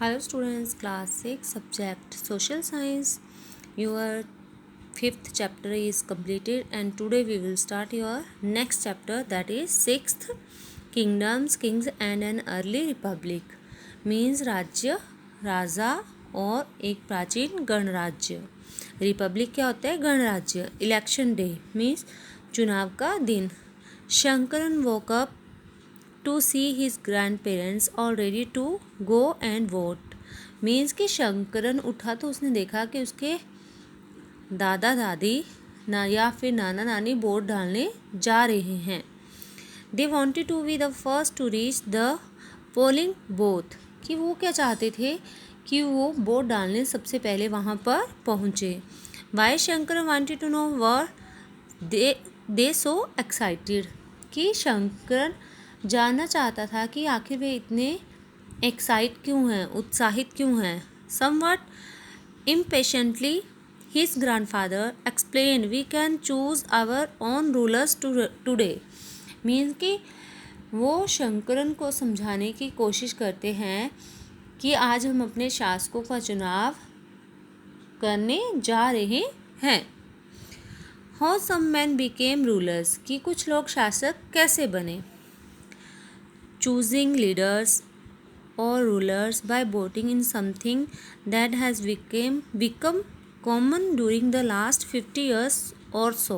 Hello students, class 6 subject social science. Your fifth chapter is completed and today we will start your next chapter, that is sixth kingdoms, kings and an early republic. Means राज्य, राजा और एक प्राचीन गणराज्य. Republic क्या होता है? गणराज्य. Election day means चुनाव का दिन. Shankaran woke up to see his grandparents all ready to go and vote. Means कि शंकरन उठा तो उसने देखा कि उसके दादा दादी ना या फिर नाना नानी वोट डालने जा रहे हैं. They wanted to be the first to reach the polling booth. कि वो क्या चाहते थे कि वो वोट डालने सबसे पहले वहाँ पर पहुँचे. Why Shankar wanted to know where they so excited. कि शंकर जानना चाहता था कि आखिर वे इतने एक्साइट क्यों हैं, उत्साहित क्यों हैं. Somewhat impatiently his grandfather explained, we can choose our own rulers today. Means कि वो शंकरन को समझाने की कोशिश करते हैं कि आज हम अपने शासकों का चुनाव करने जा रहे हैं. How some men became rulers. कि कुछ लोग शासक कैसे बने. Choosing leaders or rulers by voting in something that has become common during the last 50 years or so.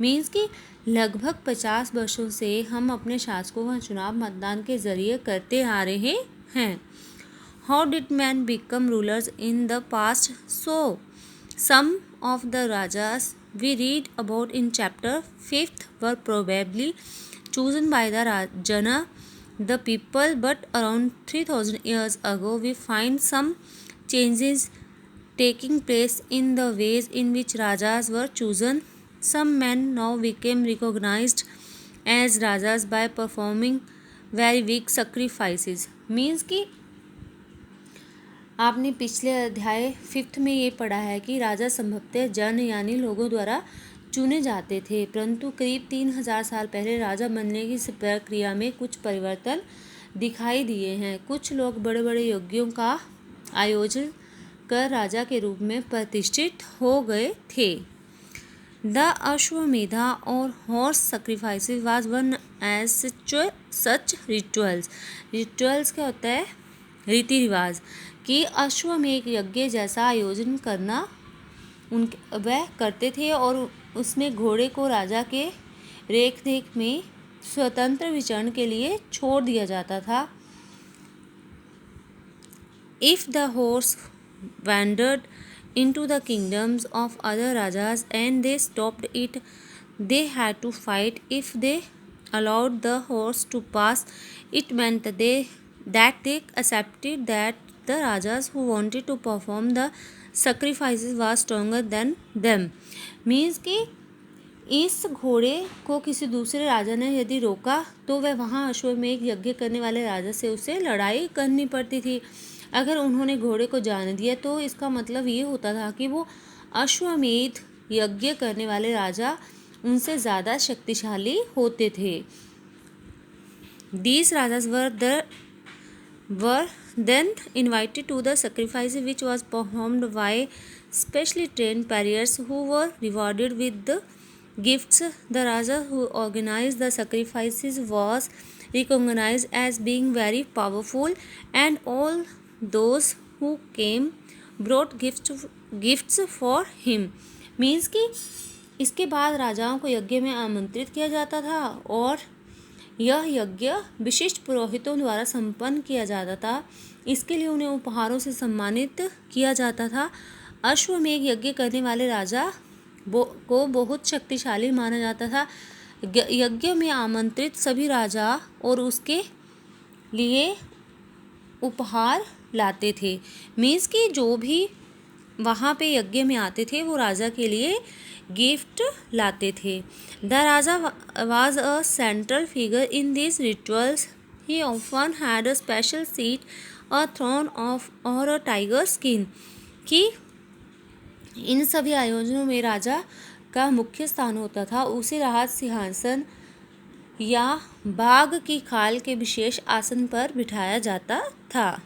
Means कि लगभग 50 वर्षों से हम अपने शासकों का चुनाव मतदान के जरिए करते आ रहे हैं. How did men become rulers in the past? So, some of the rajas we read about in chapter 5th were probably chosen by the Rajana, the people, but around 3000 years ago we find some changes taking place in the ways in which rajas were chosen. Some men now became recognized as rajas by performing very big sacrifices. Means कि आपने पिछले अध्याय 5th में ये पढ़ा है कि राजा संभवतः जन यानी लोगों द्वारा चुने जाते थे, परंतु करीब 3000 साल पहले राजा बनने की प्रक्रिया में कुछ परिवर्तन दिखाई दिए हैं. कुछ लोग बड़े बड़े यज्ञों का आयोजन कर राजा के रूप में प्रतिष्ठित हो गए थे. The Ashvamedha or horse sacrifices was one as such rituals. Rituals क्या होता है? रीति रिवाज. कि अश्वमेध यज्ञ जैसा आयोजन करना उनके वह करते थे और उसमें घोड़े को राजा के रेख देख में स्वतंत्र विचरण के लिए छोड़ दिया जाता था. If the horse wandered into the kingdoms of other rajas and they stopped it, they had to fight. If they allowed the horse to pass, it meant that they accepted that the rajas who wanted to perform the sacrifices was stronger than them. Means कि इस घोड़े को किसी दूसरे राजा ने यदि रोका तो वह वहाँ अश्वमेध यज्ञ करने वाले राजा से उसे लड़ाई करनी पड़ती थी. अगर उन्होंने घोड़े को जाने दिया तो इसका मतलब ये होता था कि वो अश्वमेध यज्ञ करने वाले राजा उनसे ज़्यादा शक्तिशाली होते थे. These rajas were then invited to the sacrifice, which was performed by specially trained warriors who were rewarded with the gifts. The raja who organized the sacrifices was recognized as being very powerful, and all those who came brought gifts for him. Means कि इसके बाद राजाओं को यज्ञ में आमंत्रित किया जाता था और यह यज्ञ विशिष्ट पुरोहितों द्वारा संपन्न किया जाता था. इसके लिए उन्हें उपहारों से सम्मानित किया जाता था. अश्वमेध यज्ञ करने वाले राजा को बहुत शक्तिशाली माना जाता था. यज्ञ में आमंत्रित सभी राजा और उसके लिए उपहार लाते थे. मीन्स कि जो भी वहाँ पे यज्ञ में आते थे वो राजा के लिए गिफ्ट लाते थे. The raja was a central figure in this rituals. He often had a special seat, a throne of or a tiger skin. कि इन सभी आयोजनों में राजा का मुख्य स्थान होता था. उसे राज सिंहासन या बाघ की खाल के विशेष आसन पर बिठाया जाता था.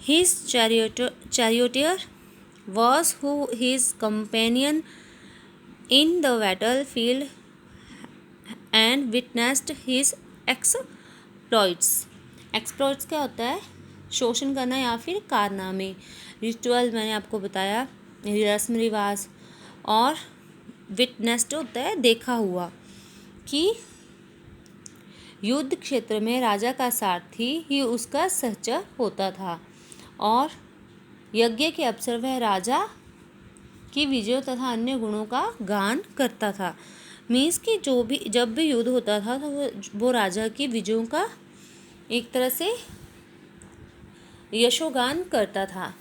His charioteer was who his companion in the battlefield and witnessed his exploits. Exploits क्या होता है? शोषण करना या फिर कारनामे. रिचुअल मैंने आपको बताया, रस्म रिवाज. और विटनेस्ड होता है देखा हुआ. कि युद्ध क्षेत्र में राजा का सारथी ही उसका सहचर होता था और यज्ञ के अवसर वह राजा की विजयों तथा अन्य गुणों का गान करता था. मीन्स कि जब भी युद्ध होता था तो वो राजा की विजयों का एक तरह से यशोगान करता था.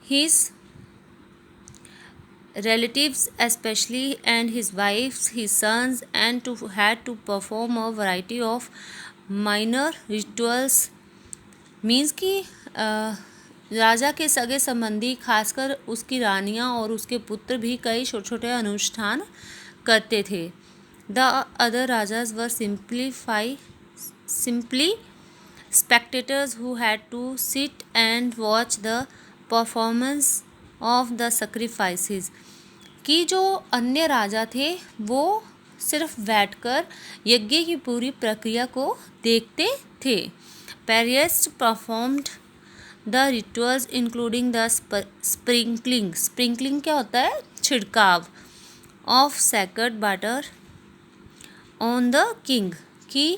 His relatives especially and his wives, his sons and had to perform a variety of minor rituals. Means कि राजा के सगे संबंधी खासकर उसकी रानियां और उसके पुत्र भी कई छोटे छोटे अनुष्ठान करते थे. The other rajas were simply spectators who had to sit and watch the performance of the sacrifices. कि जो अन्य राजा थे वो सिर्फ बैठकर यज्ञ की पूरी प्रक्रिया को देखते थे. Priests performed the rituals including the sprinkling. Sprinkling क्या होता है? छिड़काव. Of sacred water on the king. कि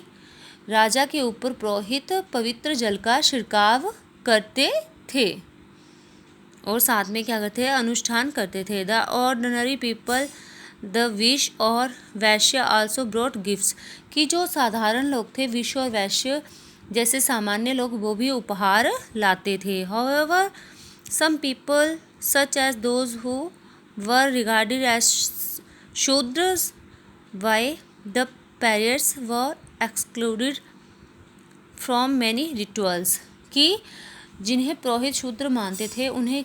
राजा के ऊपर पुरोहित पवित्र जल का छिड़काव करते थे और साथ में क्या करते हैं? अनुष्ठान करते थे. The ordinary people the wish और वैश्य आल्सो ब्रॉट गिफ्ट्स. कि जो साधारण लोग थे, विश्व और वैश्य जैसे सामान्य लोग, वो भी उपहार लाते थे. However some people such as those who were regarded as Shudras by the priests were excluded from many rituals. कि जिन्हें पुरोहित शूद्र मानते थे उन्हें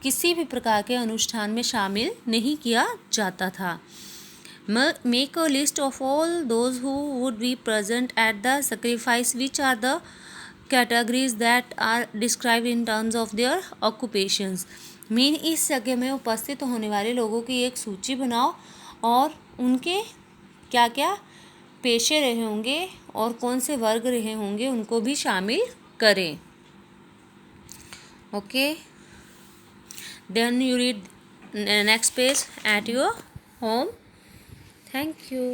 किसी भी प्रकार के अनुष्ठान में शामिल नहीं किया जाता था. Make a list of all those who would be present at the sacrifice, which are the categories that are described in terms of their occupations. Mean इस यज्ञ में उपस्थित होने वाले लोगों की एक सूची बनाओ और उनके क्या क्या पेशे रहे होंगे और कौन से वर्ग रहे होंगे उनको भी शामिल करें. Okay, then you read next page at your home. Thank you.